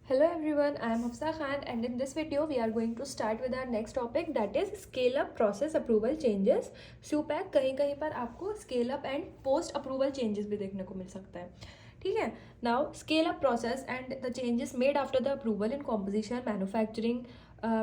Hello everyone, I am Hafsa Khan and in this video we are going to start with our next topic, that is scale up process approval changes. SUPAC कहीं कहीं पर आपको scale up and post approval changes भी देखने को मिल सकता है. ठीक है. Now scale up process and the changes made after the approval in composition, manufacturing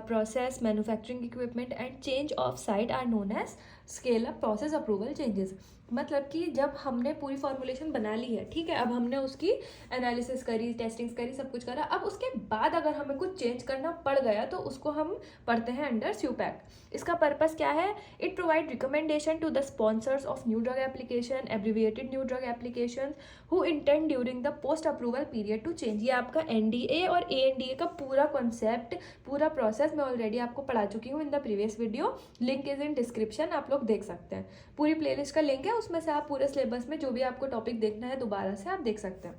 process, manufacturing equipment and change of site are known as scale up process approval changes. मतलब कि जब हमने पूरी फॉर्मुलेशन बना ली है, ठीक है, अब हमने उसकी एनालिसिस करी, टेस्टिंग्स करी, सब कुछ करा, अब उसके बाद अगर हमें कुछ चेंज करना पड़ गया तो उसको हम पढ़ते हैं अंडर SUPAC. इसका पर्पस क्या है? It provide recommendation to the sponsors of new drug application, abbreviated new drug application who intend during the post approval period to change. ये आपका NDA और ANDA का पूरा कॉन्सेप्ट, पूरा प्रोसेस मैं ऑलरेडी आपको पढ़ा चुकी हूँ in the previous video. Link is in description, आप लोग देख सकते हैं. पूरी प्लेलिस्ट का लिंक है, उसमें से आप पूरे सिलेबस में जो भी आपको टॉपिक देखना है दोबारा से आप देख सकते हैं.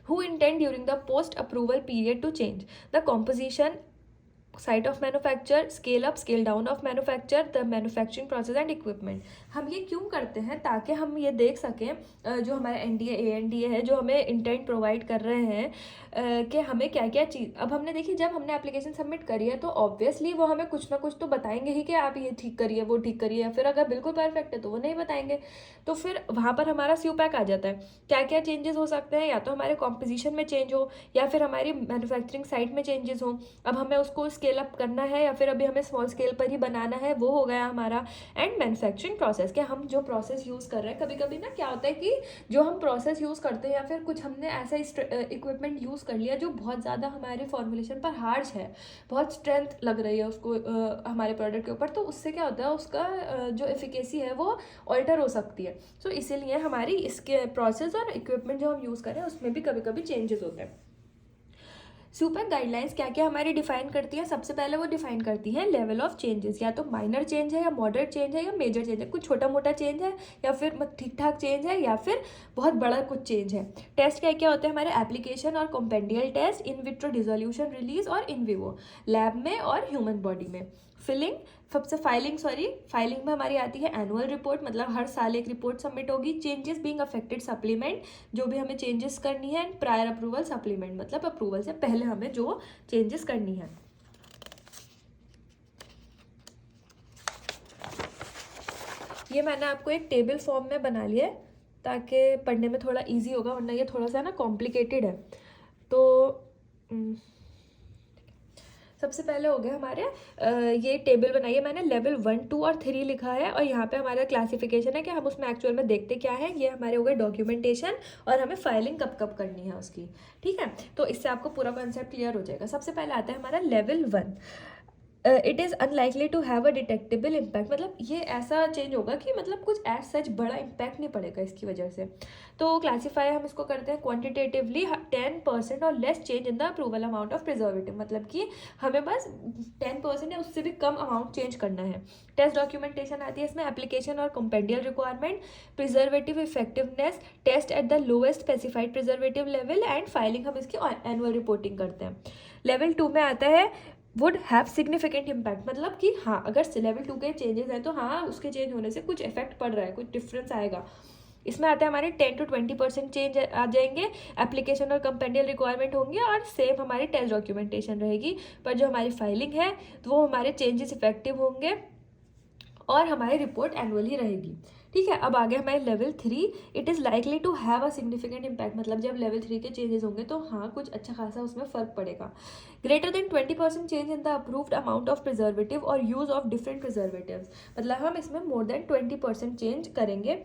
Who intend during the post approval period to change the composition, site of manufacture, scale up scale down of manufacture, the manufacturing process and equipment. हम ये क्यों करते हैं? ताकि हम ये देख सकें जो हमारे NDA ANDA है, जो हमें इंटेंट प्रोवाइड कर रहे हैं कि हमें क्या क्या चीज़. अब हमने देखी, जब हमने एप्लीकेशन सबमिट करी है तो ऑब्वियसली वो हमें कुछ ना कुछ तो बताएंगे ही कि आप ये ठीक करिए, वो ठीक करिए, या फिर अगर बिल्कुल परफेक्ट है तो वो नहीं बताएंगे. तो फिर वहाँ पर हमारा SUPAC आ जाता है. क्या क्या चेंजेस हो सकते हैं? या तो हमारे कॉम्पोजिशन में चेंज हो, या फिर हमारी मैन्युफैक्चरिंग साइट में चेंजेस हो. अब हमें उसको स्केल अप करना है या फिर अभी हमें स्मॉल स्केल पर ही बनाना है, वो हो गया हमारा. एंड मैन्युफैक्चरिंग प्रोसेस, क्या हम जो प्रोसेस यूज़ कर रहे हैं, कभी कभी ना क्या होता है कि जो हम प्रोसेस यूज़ करते हैं या फिर कुछ हमने ऐसा इक्विपमेंट यूज़ कर लिया जो बहुत ज़्यादा हमारे फॉर्मुलेशन पर हार्श है, बहुत स्ट्रेंथ लग रही है उसको हमारे प्रोडक्ट के ऊपर, तो उससे क्या होता है, उसका जो एफिकेसी है वो ऑल्टर हो सकती है. सो इसीलिए हमारी इसके प्रोसेस और इक्विपमेंट जो हम यूज़ करें उसमें भी कभी कभी चेंजेस होते हैं. SUPAC गाइडलाइंस क्या क्या हमारी डिफाइन करती है? सबसे पहले वो डिफाइन करती है लेवल ऑफ चेंजेस, या तो माइनर चेंज है, या मॉडरेट चेंज है, या मेजर चेंज है. कुछ छोटा मोटा चेंज है, या फिर ठीक ठाक चेंज है, या फिर बहुत बड़ा कुछ चेंज है. टेस्ट क्या क्या होते हैं हमारे? एप्लीकेशन और compendial test, in vitro dissolution release और इन विवो, लैब में और ह्यूमन बॉडी में. फिलिंग, सबसे फाइलिंग में हमारी आती है एनुअल रिपोर्ट, मतलब हर साल एक रिपोर्ट सबमिट होगी. चेंजेस बीइंग अफेक्टेड सप्लीमेंट, जो भी हमें चेंजेस करनी है. एंड प्रायर अप्रूवल सप्लीमेंट, मतलब अप्रूवल से पहले हमें जो चेंजेस करनी है. ये मैंने आपको एक टेबल फॉर्म में बना लिया है ताकि पढ़ने में थोड़ा इजी होगा, वरना ये थोड़ा सा ना कॉम्प्लिकेटेड है. तो सबसे पहले हो गया हमारे ये टेबल बनाई है मैंने. लेवल 1, 2 और 3 लिखा है, और यहाँ पे हमारा क्लासिफिकेशन है कि हम उसमें एक्चुअल में देखते क्या है. ये हमारे हो गए डॉक्यूमेंटेशन, और हमें फाइलिंग कब कब करनी है उसकी. ठीक है, तो इससे आपको पूरा कॉन्सेप्ट क्लियर हो जाएगा. सबसे पहले आता है हमारा level 1. It is unlikely to have a detectable impact, मतलब ये ऐसा चेंज होगा कि मतलब कुछ एज सच बड़ा इम्पैक्ट नहीं पड़ेगा इसकी वजह से. तो क्लासीफाई हम इसको करते हैं क्वांटिटेटिवली 10% और less change in the approval amount of preservative, मतलब कि हमें बस 10% या उससे भी कम अमाउंट चेंज करना है. टेस्ट डॉक्यूमेंटेशन आती है इसमें, एप्लीकेशन और compendial requirement, preservative effectiveness, test at the lowest specified preservative level, and filing हम इसकी एनुअल रिपोर्टिंग करते हैं. लेवल 2 में आता है वुड हैव सिग्निफिकेंट इम्पैक्ट, मतलब कि हाँ अगर लेवल 2 के चेंजेस हैं तो हाँ उसके चेंज होने से कुछ इफेक्ट पड़ रहा है, कुछ डिफरेंस आएगा. इसमें आता है हमारे 10 to 20% चेंज आ जाएंगे. एप्लीकेशन और कंपेंडियल रिक्वायरमेंट होंगे, और सेम हमारी टेस्ट डॉक्यूमेंटेशन रहेगी, पर जो हमारी फाइलिंग है तो वो हमारे चेंजेस इफेक्टिव होंगे, और हमारी रिपोर्ट एनुअल ही रहेगी. ठीक है, अब आगे हमारे level 3. It is likely to have a significant impact, मतलब जब लेवल 3 के चेंजेस होंगे तो हाँ कुछ अच्छा खासा उसमें फ़र्क पड़ेगा. Greater than 20% change in the approved amount of preservative और यूज़ ऑफ डिफरेंट प्रिजर्वेटिव्स, मतलब हम इसमें मोर देन 20% चेंज करेंगे.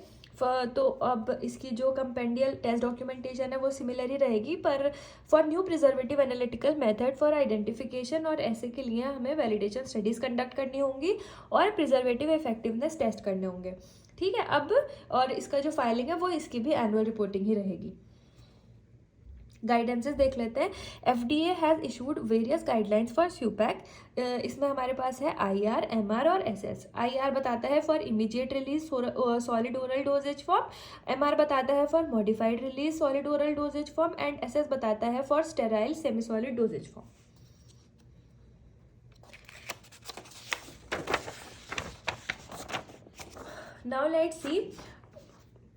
तो अब इसकी जो कंपेंडियल टेस्ट डॉक्यूमेंटेशन है वो सिमिलर ही रहेगी, पर for new preservative analytical method for identification, और ऐसे के लिए हमें वैलिडेशन स्टडीज़ कंडक्ट करनी होंगी और प्रिजर्वेटिव इफेक्टिवनेस टेस्ट करने होंगे. ठीक है, अब और इसका जो फाइलिंग है वो इसकी भी एनुअल रिपोर्टिंग ही रहेगी. गाइडेंसेस देख लेते हैं. FDA has issued various guidelines for SUPAC. इसमें हमारे पास है IR, MR और SS. IR बताता है for immediate release solid oral doses form, MR बताता है for modified release solid oral doses form, and SS बताता है for sterile semi solid doses form. Now let's see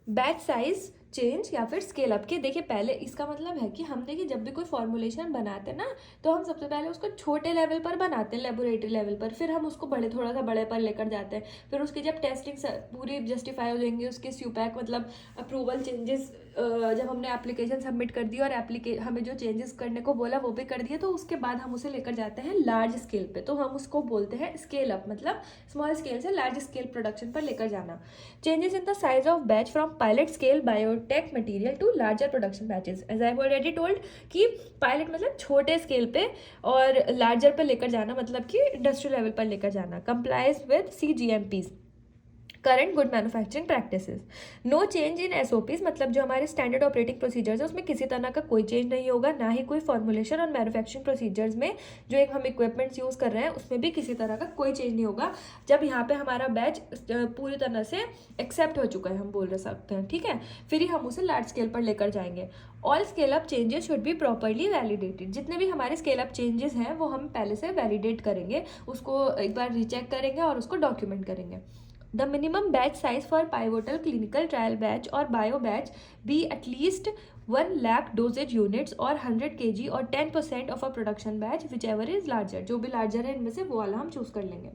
batch size change या फिर scale up के। देखिए पहले इसका मतलब है कि हम देखिए जब भी कोई फॉर्मुलेशन बनाते हैं ना, तो हम सबसे पहले उसको छोटे लेवल पर बनाते हैं, लेबोरेटरी लेवल पर, फिर हम उसको थोड़ा सा बड़े पर लेकर जाते हैं, फिर उसकी जब टेस्टिंग पूरी जस्टिफाई हो जाएंगी, उसकी स्यूपैक मतलब अप्रूवल चेंजेस, जब हमने एप्लीकेशन सबमिट कर दी और हमें जो चेंजेस करने को बोला वो भी कर दिए, तो उसके बाद हम उसे लेकर जाते हैं लार्ज स्केल पे, तो हम उसको बोलते हैं स्केल अप, मतलब स्मॉल स्केल से लार्ज स्केल प्रोडक्शन पर लेकर जाना। Changes in the size of batch from pilot scale biotech material to larger production batches, as I have already told कि पायलट मतलब छोटे स्केल पे और लार्जर पे लेकर जाना मतलब कि इंडस्ट्रियल लेवल पर लेकर जाना। Complies with CGMPs, current good manufacturing practices. No change in SOPs, मतलब जो हमारे स्टैंडर्ड ऑपरेटिंग प्रोसीजर्स है उसमें किसी तरह का कोई चेंज नहीं होगा, ना ही कोई फॉर्मुलेशन और मैन्युफैक्चरिंग प्रोसीजर्स में जो एक हम इक्विपमेंट्स यूज़ कर रहे हैं उसमें भी किसी तरह का कोई चेंज नहीं होगा, जब यहाँ पे हमारा बैच पूरी तरह से एक्सेप्ट हो चुका है, हम बोल सकते हैं, ठीक है, फिर ही हम उसे लार्ज स्केल पर लेकर जाएंगे। All scale up changes should be properly validated, जितने भी हमारे स्केल अप चेंजेस हैं वो हम पहले से वैलिडेट करेंगे, उसको एक बार रीचेक करेंगे और उसको डॉक्यूमेंट करेंगे। The minimum batch size for pivotal clinical trial batch or bio batch be at least 1 lakh dosage units or 100 kg or 10% of a production batch, whichever is larger। जो भी larger है इनमें से वो वाला हम चूज कर लेंगे।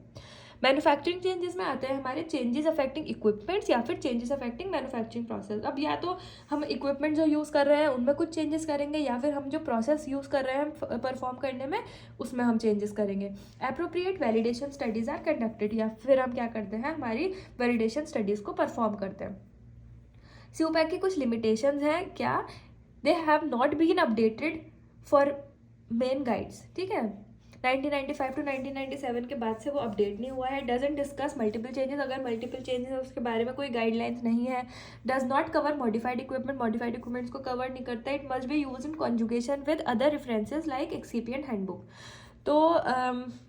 मैन्युफैक्चरिंग चेंजेस में आते हैं हमारे चेंजेस अफेक्टिंग इक्विपमेंट्स या फिर चेंजेस अफेक्टिंग मैन्युफैक्चरिंग प्रोसेस। अब या तो हम इक्विपमेंट जो यूज़ कर रहे हैं उनमें कुछ चेंजेस करेंगे, या फिर हम जो प्रोसेस यूज़ कर रहे हैं परफॉर्म करने में उसमें हम चेंजेस करेंगे। Appropriate validation studies are conducted, या फिर हम क्या करते हैं, हमारी वैलिडेशन स्टडीज़ को परफॉर्म करते हैं। स्यूपैक की कुछ लिमिटेशंस हैं क्या, they have not been updated for main guides, ठीक है, 1995 टू 1997 के बाद से वो अपडेट नहीं हुआ है। डजंट डिस्कस मल्टीपल चेंजेस, अगर मल्टीपल चेंजेस है उसके बारे में कोई गाइडलाइंस नहीं है। Does not cover modified equipment, modified equipments को कवर नहीं करता। It must be use in conjugation with other references like excipient handbook. तो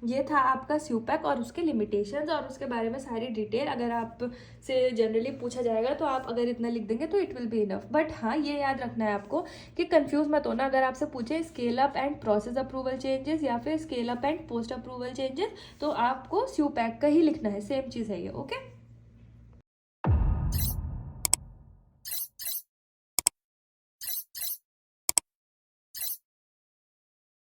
ये था आपका स्यूपैक और उसके लिमिटेशंस और उसके बारे में सारी डिटेल। अगर आपसे जनरली पूछा जाएगा तो आप अगर इतना लिख देंगे तो it will be enough. But हाँ, ये याद रखना है आपको कि कंफ्यूज मत होना, अगर आपसे पूछे scale up and process approval changes या फिर scale up and post approval changes, तो आपको स्यूपैक का ही लिखना है, सेम चीज़ है ये, ओके।